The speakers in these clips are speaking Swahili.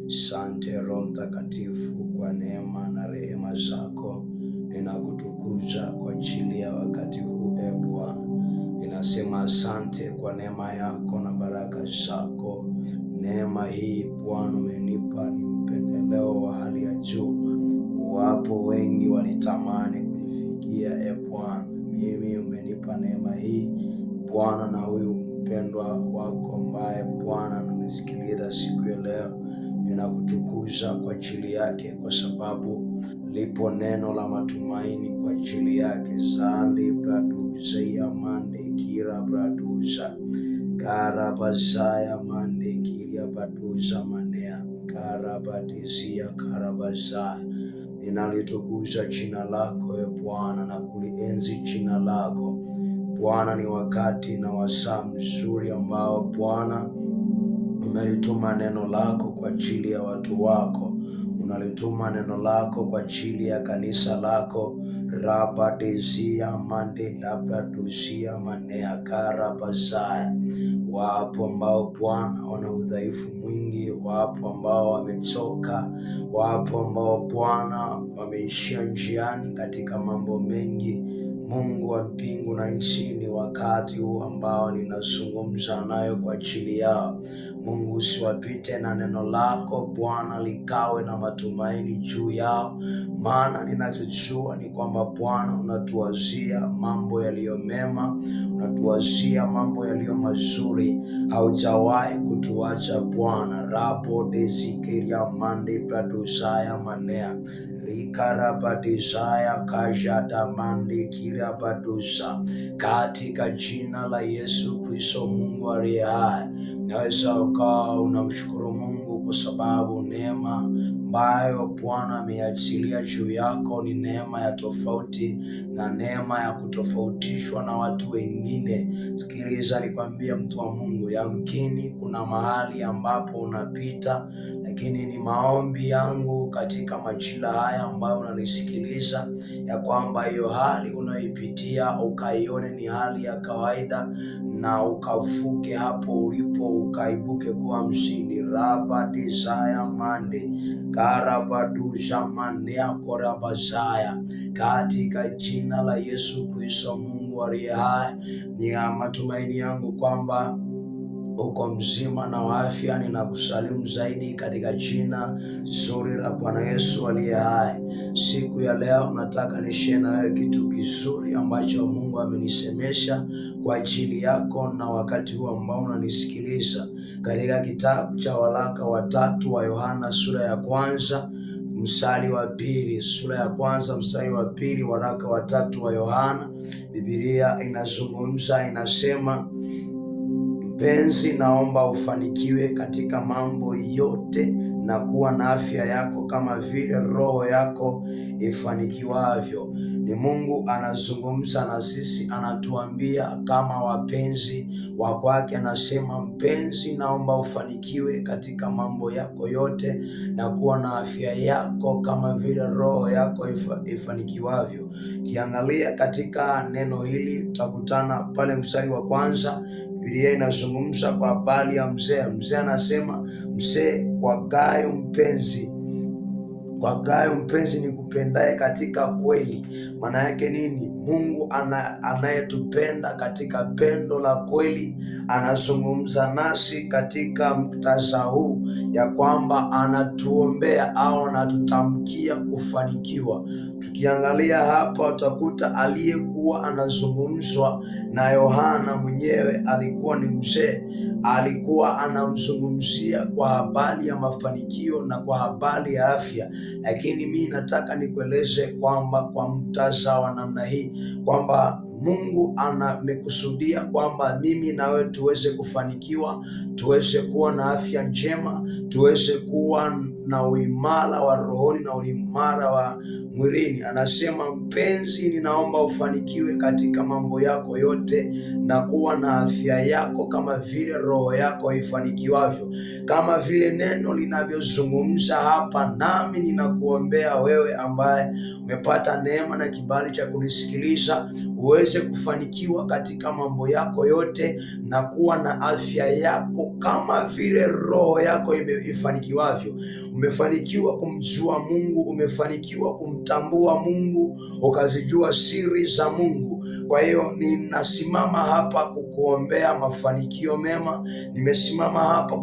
Sante Roho Mtakatifu kwa neema na rehema zako. Ninakutukuza kwa ajili ya wakati huu Bwana. Ninasema asante kwa neema yako na baraka zako. Neema hii Bwana umenipa ni upendeleo wa hali ya juu. Wapo wengi walitamani kuifikia Bwana. Mimi umenipa neema hii Bwana, na huyu mpendwa wako ambaye Bwana ananisikiliza siku ya leo, ninakutukuza kwa ajili yake, kwa sababu lipo neno la matumaini kwa ajili yake. Zandi braduza ya mande kira braduza karabazaya mande kira braduza manea karabadizia karabazaya. Ninalitukuza jina lako Bwana na kulienzi jina lako Bwana. Ni wakati na wasaa mzuri ambao Bwana umelituma neno lako kwa ajili ya watu wako. Unalituma neno lako kwa ajili ya kanisa lako. Rabadezia mande labraduzia manea karabazaya. Wapo ambao Bwana wana udhaifu mwingi, wapo ambao wamechoka, wapo ambao Bwana wameishia njiani katika mambo mengi. Mungu wa mbingu na nchi, ni wakati huu ambao ninazungumza nayo kwa ajili yao. Mungu, usiwapite na neno lako Bwana, likawe na matumaini juu yao, maana ninachojua ni kwamba Bwana unatuwazia mambo yaliyo mema, unatuwazia mambo yaliyo mazuri. Haujawahi kutuacha Bwana. Rabo dezikeria mande bradusaya manea rikarabadizaya kajada mande kirabadusa. Katika jina la Yesu Kristo, Mungu aliye hai, naweza ukawa unamshukuru Mungu kwa sababu neema ambayo Bwana ameachilia juu yako ni neema ya tofauti na neema ya kutofautishwa na watu wengine. Sikiliza nikwambie, mtu wa Mungu, yamkini kuna mahali ambapo unapita, lakini ni maombi yangu katika majira haya ambayo unanisikiliza, ya kwamba hiyo hali unayoipitia ukaione ni hali ya kawaida, na ukavuke hapo ulipo, ukaibuke kuwa mshindi. Raba desaya mande karabadusha mandea korabazaya. Katika jina la Yesu Kristo, Mungu aliye hai, ni matumaini yangu kwamba uko mzima na wa afya. Ninakusalimu zaidi katika jina zuri la Bwana Yesu aliye hai. Siku ya leo nataka nishare na wewe kitu kizuri ambacho Mungu amenisemesha kwa ajili yako na wakati huu ambao unanisikiliza, katika kitabu cha waraka wa 3 wa Yohana sura ya 1 mstari wa 2. Sura ya 1 mstari wa 2, waraka wa 3 wa Yohana. Biblia inazungumza, inasema, mpenzi, naomba ufanikiwe katika mambo yote na kuwa na afya yako kama vile roho yako ifanikiwavyo. Ni Mungu anazungumza na sisi, anatuambia kama wapenzi wa kwake. Anasema, mpenzi, naomba ufanikiwe katika mambo yako yote na kuwa na afya yako kama vile roho yako ifanikiwavyo. Kiangalia katika neno hili utakutana pale mstari wa 1. Biblia inazungumza kwa habari ya mzee. Mzee anasema, mzee, kwa Gayo mpenzi ni kupendaye katika kweli. Maana yake nini? Mungu anayetupenda katika pendo la kweli anazungumza nasi katika muktadha huu, ya kwamba anatuombea au anatutamkia kufanikiwa. Tukiangalia hapa utakuta aliyekuwa anazungumzwa na Yohana mwenyewe alikuwa ni mzee. Alikuwa anamzungumzia kwa habari ya mafanikio na kwa habari ya afya. Lakini mimi nataka nikueleze kwamba kwa muktadha wa namna hii, kwamba Mungu amekusudia kwamba mimi na wewe tuweze kufanikiwa, tuweze kuwa na afya njema, tuweze kuwa na uimara wa rohoni na uimara wa mwilini. Anasema, mpenzi, ninaomba ufanikiwe katika mambo yako yote na kuwa na afya yako kama vile roho yako ifanikiwavyo. Kama vile neno linavyozungumza hapa, nami ninakuombea wewe ambaye umepata neema na kibali cha kunisikiliza, uweze uweze kufanikiwa katika mambo yako yote na kuwa na afya yako kama vile roho yako ifanikiwavyo. Umefanikiwa kumjua Mungu, umefanikiwa kumtambua Mungu, ukazijua siri za Mungu. Kwa hiyo ninasimama hapa kukuombea mafanikio mema. Nimesimama hapa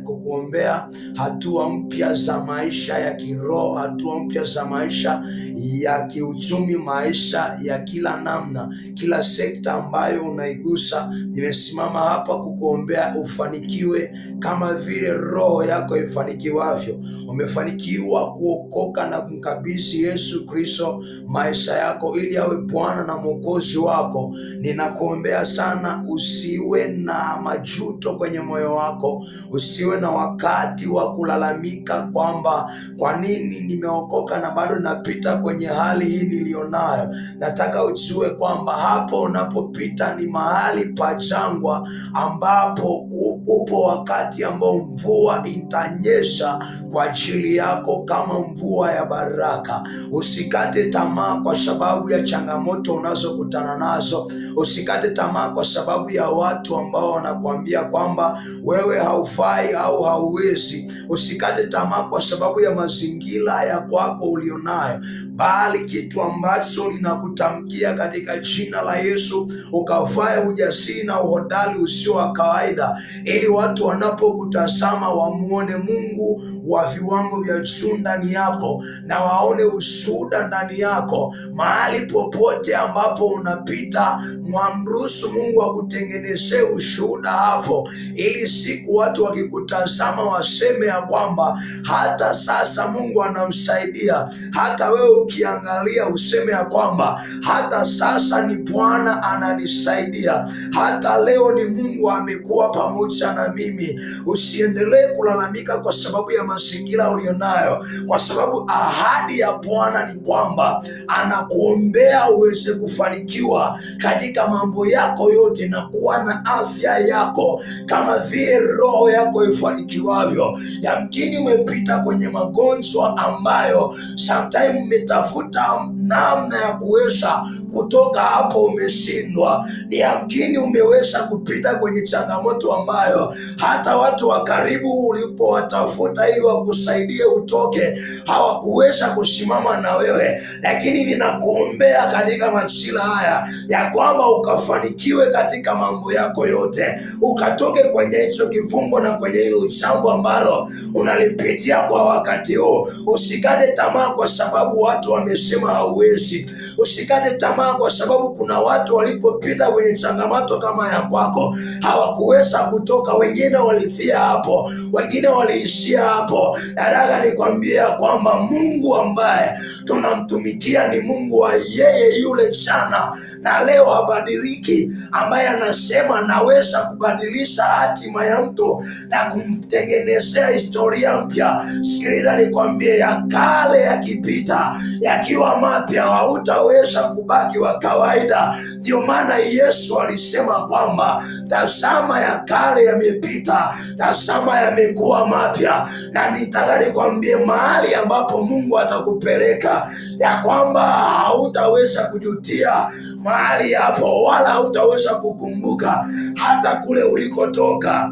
kukuombea hatua mpya za maisha ya kiroho, hatua mpya za maisha ya kiuchumi, maisha ya kila namna, kila sekta ambayo unaigusa. Nimesimama hapa kukuombea ufanikiwe kama vile roho yako ifanikiwavyo. Umefanikiwa kuokoka na kumkabidhi Yesu Kristo maisha yako ili awe Bwana na Mwokozi wako. Ninakuombea sana, usiwe na majuto kwenye moyo wako, usiwe na wakati wa kulalamika kwamba kwa nini nimeokoka na bado napita kwenye hali hii nilionayo. Nataka ujue kwamba hapo unapopita ni mahali pa jangwa, ambapo upo wakati ambao mvua itanyesha kwa ajili yako kama mvua ya baraka. Usikate tamaa kwa sababu ya changamoto unazokutana nazo. Usikate tamaa kwa sababu ya watu ambao wanakuambia kwamba wewe haufai au hauwezi. Usikate tamaa kwa sababu ya mazingira ya kwako ulionayo, bali kitu ambacho ninakutamkia katika jina la Yesu, ukafae ujasiri na uhodari usio wa kawaida, ili watu wanapokutazama wamuone Mungu wa viwango vya juu ndani yako na waone ushuhuda ndani yako. Mahali popote ambapo unapita, mwamruhusu Mungu akutengenezee ushuhuda hapo, ili siku watu wakikutazama waseme ya kwamba hata sasa Mungu anamsaidia. Hata wewe ukiangalia useme ya kwamba hata sasa ni Bwana ananisaidia, hata leo ni Mungu amekuwa pamoja na mimi. Usiendelee kulalamika kwa sababu ya mazingira ulionayo, kwa sababu ahadi ya Bwana ni kwamba anakuombea uweze kufanikiwa katika mambo yako yote na kuwa na afya yako kama vile roho yako ifanikiwavyo. Yamkini umepita kwenye magonjwa ambayo sometimes umetafuta namna ya kuweza kutoka hapo, umeshindwa. Ni yamkini umeweza kupita kwenye changamoto ambayo hata watu wa karibu ulipowatafuta ili wakusaidie utoke, hawakuweza kusimama na wewe. Lakini ninakuombea katika majira haya ya kwamba ukafanikiwe katika mambo yako yote, ukatoke kwenye hicho kifungo na kwenye hilo jambo ambalo unalipitia kwa wakati huu. Usikate tamaa kwa sababu watu wamesema hauwezi. Usikate tamaa kwa sababu kuna watu walipopita kwenye changamoto kama ya kwako hawakuweza kutoka. Wengine walifia hapo, wengine waliishia hapo. Nataka nikwambie kwamba Mungu ambaye tunamtumikia ni Mungu wa yeye yule jana na leo habadiliki, ambaye anasema naweza kubadilisha hatima ya mtu na kumtengenezea historia mpya. Sikiliza nikwambie, ya kale yakipita yakiwa mapya, hautaweza kubaki wa kawaida. Ndio maana Yesu alisema kwamba tazama ya kale yamepita, tazama yamekuwa mapya. Na nitaka nikwambie mahali ambapo Mungu atakupeleka ya kwamba hautaweza kujutia mahali hapo, wala hautaweza kukumbuka hata kule ulikotoka.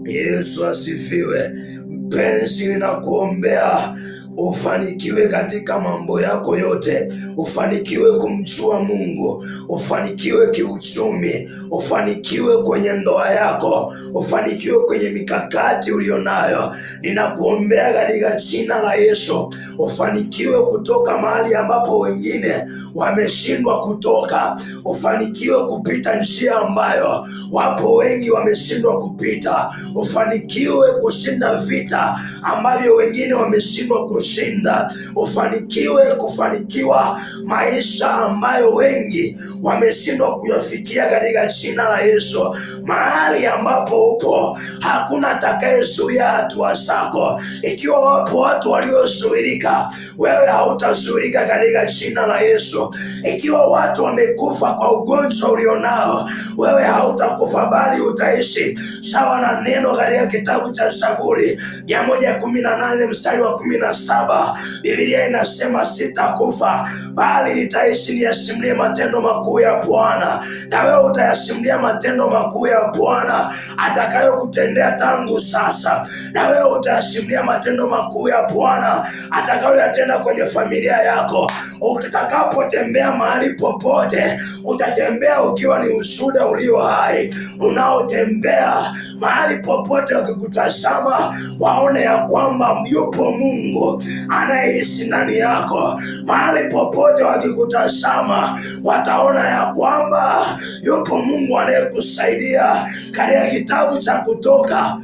Yesu asifiwe. Mpenzi, ninakuombea ufanikiwe katika mambo yako yote, ufanikiwe kumjua Mungu, ufanikiwe kiuchumi, ufanikiwe kwenye ndoa yako, ufanikiwe kwenye mikakati ulionayo. Ninakuombea katika jina la Yesu, ufanikiwe kutoka mahali ambapo wengine wameshindwa kutoka, ufanikiwe kupita njia ambayo wapo wengi wameshindwa kupita, ufanikiwe kushinda vita ambavyo wengine wameshindwa kushinda, ufanikiwe kufanikiwa maisha ambayo wengi wameshindwa kuyafikia katika jina la Yesu. Mahali ambapo upo hakuna atakayezuia hatua zako. Ikiwa wapo watu waliozuilika, wewe hautazuilika katika jina la Yesu. Ikiwa watu wamekufa kwa ugonjwa ulionao, wewe hautakufa bali utaishi, sawa na neno katika kitabu cha Zaburi 118 mstari wa 17. 7 Biblia inasema sitakufa bali nitaishi niyasimulie matendo makuu ya Bwana. Na wewe utayasimulia matendo makuu ya Bwana atakayokutendea tangu sasa. Na wewe utayasimulia matendo makuu ya Bwana atakayoyatenda kwenye familia yako. Utakapotembea mahali popote, utatembea ukiwa ni ushuhuda ulio hai unaotembea mahali popote. Wakikutazama waone ya kwamba yupo Mungu anayeishi ndani yako. Mahali popote wakikutazama wataona ya kwamba yupo Mungu anayekusaidia. Katika kitabu cha Kutoka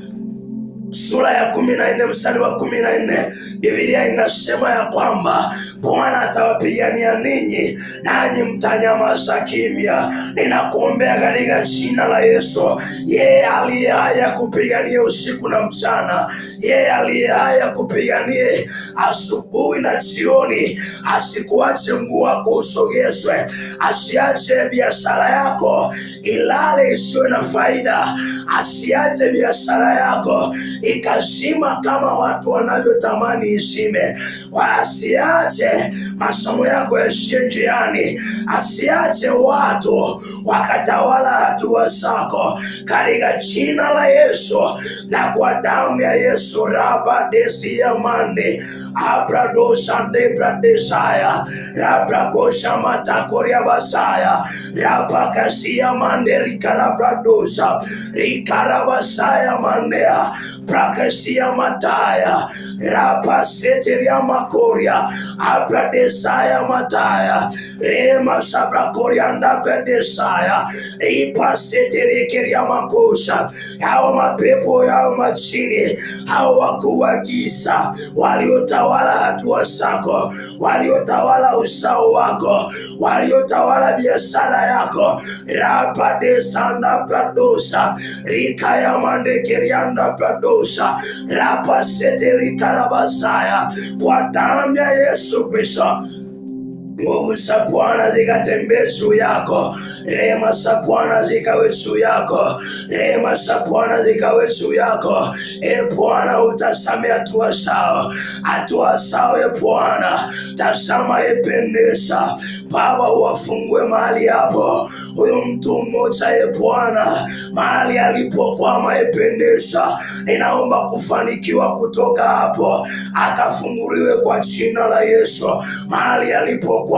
sura ya 14 mstari wa 14 Biblia inasema ya kwamba Bwana atawapigania ninyi nanyi mtanyamaza kimya. Ninakuombea katika jina la Yesu, yeye aliye haya kupigania usiku na mchana, yeye aliye haya kupigania asubuhi na jioni, asikuache mguu wako usogezwe, asiache biashara yako ilale isiwe na faida, asiache biashara yako ikazima kama watu wanavyotamani izime, asiache masomo yako yaishie njiani, asiache watu wakatawala hatua zako, katika jina la Yesu na kwa damu ya Yesu. Rabadesia mande abradosa nebradesaya rabrakosha matakoria basaya rabakasia mande rikarabradosa rikarabasaya mandea prakasia mataya rapaseteria makoria abradesaya mataya rema sabrakoria ndabradesaya ripaseterekeria makosha. Hao mapepo yao machini, hao wakuu wa giza waliotawala hatua zako, waliotawala usao wako, waliotawala biashara yako, rapadesanda pradosa rikaya mandekerianda pradosa rapaseterikarabasaya. Kwa damu ya Yesu Kristo, nguvu za Bwana zikatembee juu yako, rehema za Bwana zikawe juu yako, rehema za Bwana zikawe juu yako. Bwana utasamea hatua zao, Bwana tazama ipendeza. Baba, uwafungue mahali hapo huyu mtu mmoja, Bwana, mahali alipokwama ipendeza. Ninaomba kufanikiwa kutoka hapo, akafunguliwe kwa jina la Yesu. Mahali alipokwama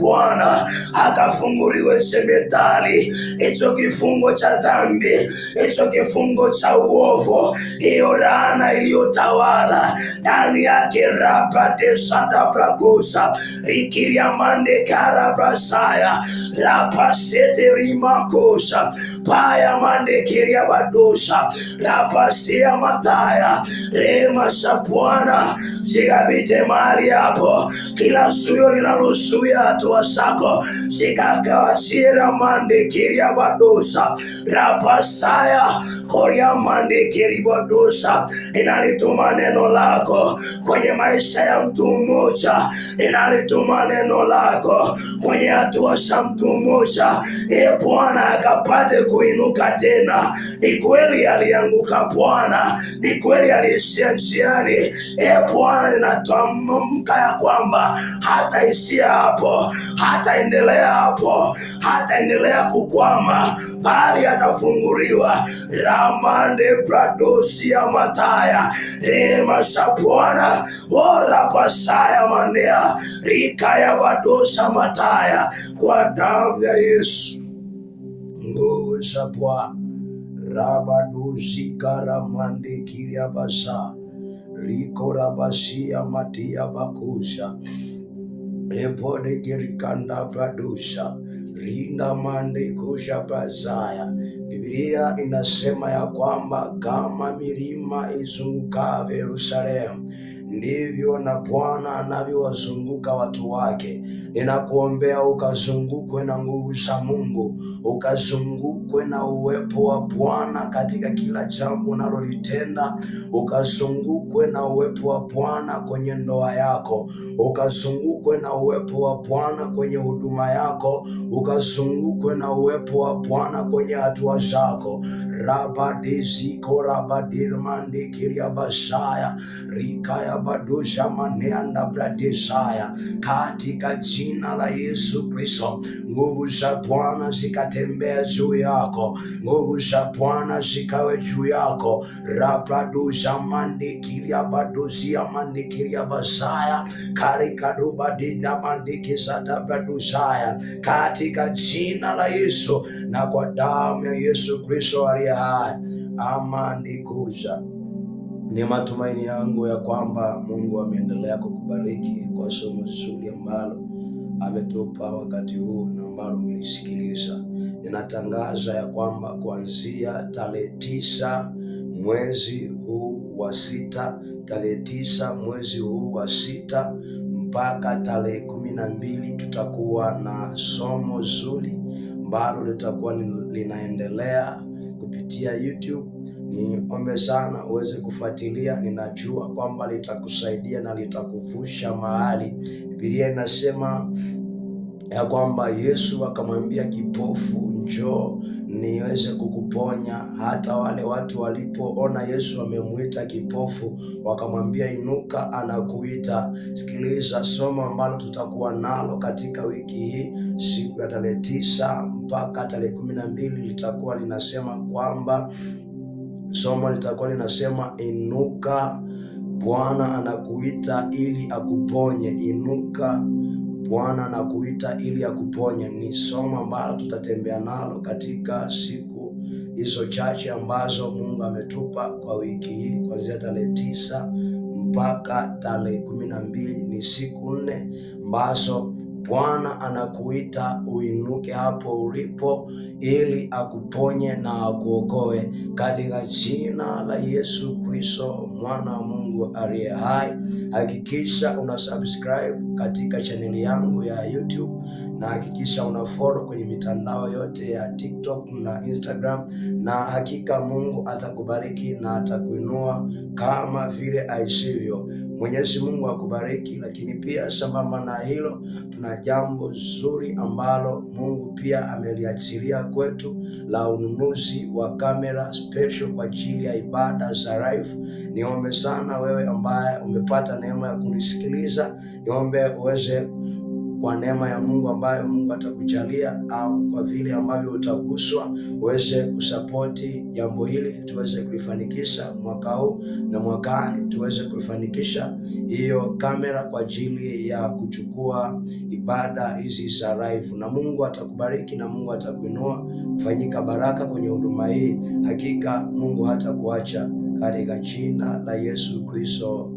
Bwana, akafunguliwe semetali, hicho kifungo cha dhambi, hicho kifungo cha uovu, hiyo laana iliyotawala ndani yake, rabadesadabrakosa rikiriamande karabrasaya rapaseterimakosa paya mandekeria badosa rapasia mataya. Rehema za Bwana zikapite mahali hapo, kila zuio linalozuia hatua zako zikakawachira mandekeria badosa rapasaya koria mandekeri badosa. Ninalituma neno lako kwenye maisha ya mtu mmoja, ninalituma neno lako kwenye hatua za mtu mmoja, Bwana akapate kuinuka tena. Ni kweli alianguka Bwana, ni kweli aliishia njiani, Bwana ninatamka ya kwamba hataishia hapo, hataendelea hapo, hataendelea kukwama, bali atafunguliwa. Ramande pradosia mataya, rehema za Bwana ora pasaya manea rikaya badosa mataya. Kwa damu ya Yesu, nguvu za Bwana rabadosi karamande kiria basa rikorabasia matia bakusha epode kirikanda pradusa rinda mande kusha bazaya. Biblia inasema ya kwamba kama milima izungukavyo Yerusalemu, ndivyo na Bwana anavyowazunguka watu wake. Ninakuombea ukazungukwe na nguvu za Mungu, ukazungukwe na uwepo wa Bwana katika kila jambo unalolitenda, ukazungukwe na uwepo wa Bwana kwenye ndoa yako, ukazungukwe na uwepo wa Bwana kwenye huduma yako, ukazungukwe na uwepo wa Bwana kwenye hatua zako. rabadeziko rabadirmande kiriabasaya rikaya badosha maneanda bradesaya. Katika jina la Yesu Kristo, nguvu za Bwana zikatembea juu yako, nguvu za Bwana zikawe juu yako. Rabadosha mande kiriabadosia mande kiriabasaya karikadobadina mande kisada bradosaya, katika jina la Yesu na kwa damu ya Yesu Kristo aliye hai. Amandikuza. Ni matumaini yangu ya kwamba Mungu ameendelea kukubariki kwa somo zuri ambalo ametupa wakati huu na ambalo umelisikiliza. Ninatangaza ya kwamba kuanzia tarehe 9 mwezi huu wa 6, tarehe 9 mwezi huu wa 6 mpaka tarehe 12 tutakuwa na somo zuri ambalo litakuwa linaendelea kupitia YouTube. Niombe sana uweze kufuatilia. Ninajua kwamba litakusaidia na litakuvusha mahali. Biblia inasema ya kwamba Yesu akamwambia kipofu, njoo niweze kukuponya. Hata wale watu walipoona Yesu amemuita kipofu, wakamwambia inuka, anakuita. Sikiliza, somo ambalo tutakuwa nalo katika wiki hii siku ya tarehe 9 mpaka tarehe 12 litakuwa linasema kwamba somo litakuwa linasema inuka, Bwana anakuita ili akuponye. Inuka, Bwana anakuita ili akuponye. Ni somo ambalo tutatembea nalo katika siku hizo chache ambazo Mungu ametupa kwa wiki hii, kuanzia tarehe 9 mpaka tarehe 12. Ni siku 4 ambazo Bwana anakuita uinuke hapo ulipo ili akuponye na akuokoe, katika jina la Yesu Kristo mwana wa Mungu aliye hai. Hakikisha una subscribe katika chaneli yangu ya YouTube, na hakikisha una follow kwenye mitandao yote ya TikTok na Instagram, na hakika Mungu atakubariki na atakuinua kama vile aisivyo. Mwenyezi Mungu akubariki. Lakini pia sambamba na hilo, tuna jambo zuri ambalo Mungu pia ameliachilia kwetu la ununuzi wa kamera special kwa ajili ya ibada za live. Niombe sana wewe ambaye umepata neema ya kunisikiliza, niombe uweze kwa neema ya Mungu ambayo Mungu atakujalia, au kwa vile ambavyo utaguswa, uweze kusapoti jambo hili tuweze kulifanikisha mwaka huu na mwakani tuweze kulifanikisha hiyo kamera kwa ajili ya kuchukua ibada hizi za live. Na Mungu atakubariki na Mungu atakuinua. Fanyika baraka kwenye huduma hii. Hakika Mungu hatakuacha, katika jina la Yesu Kristo.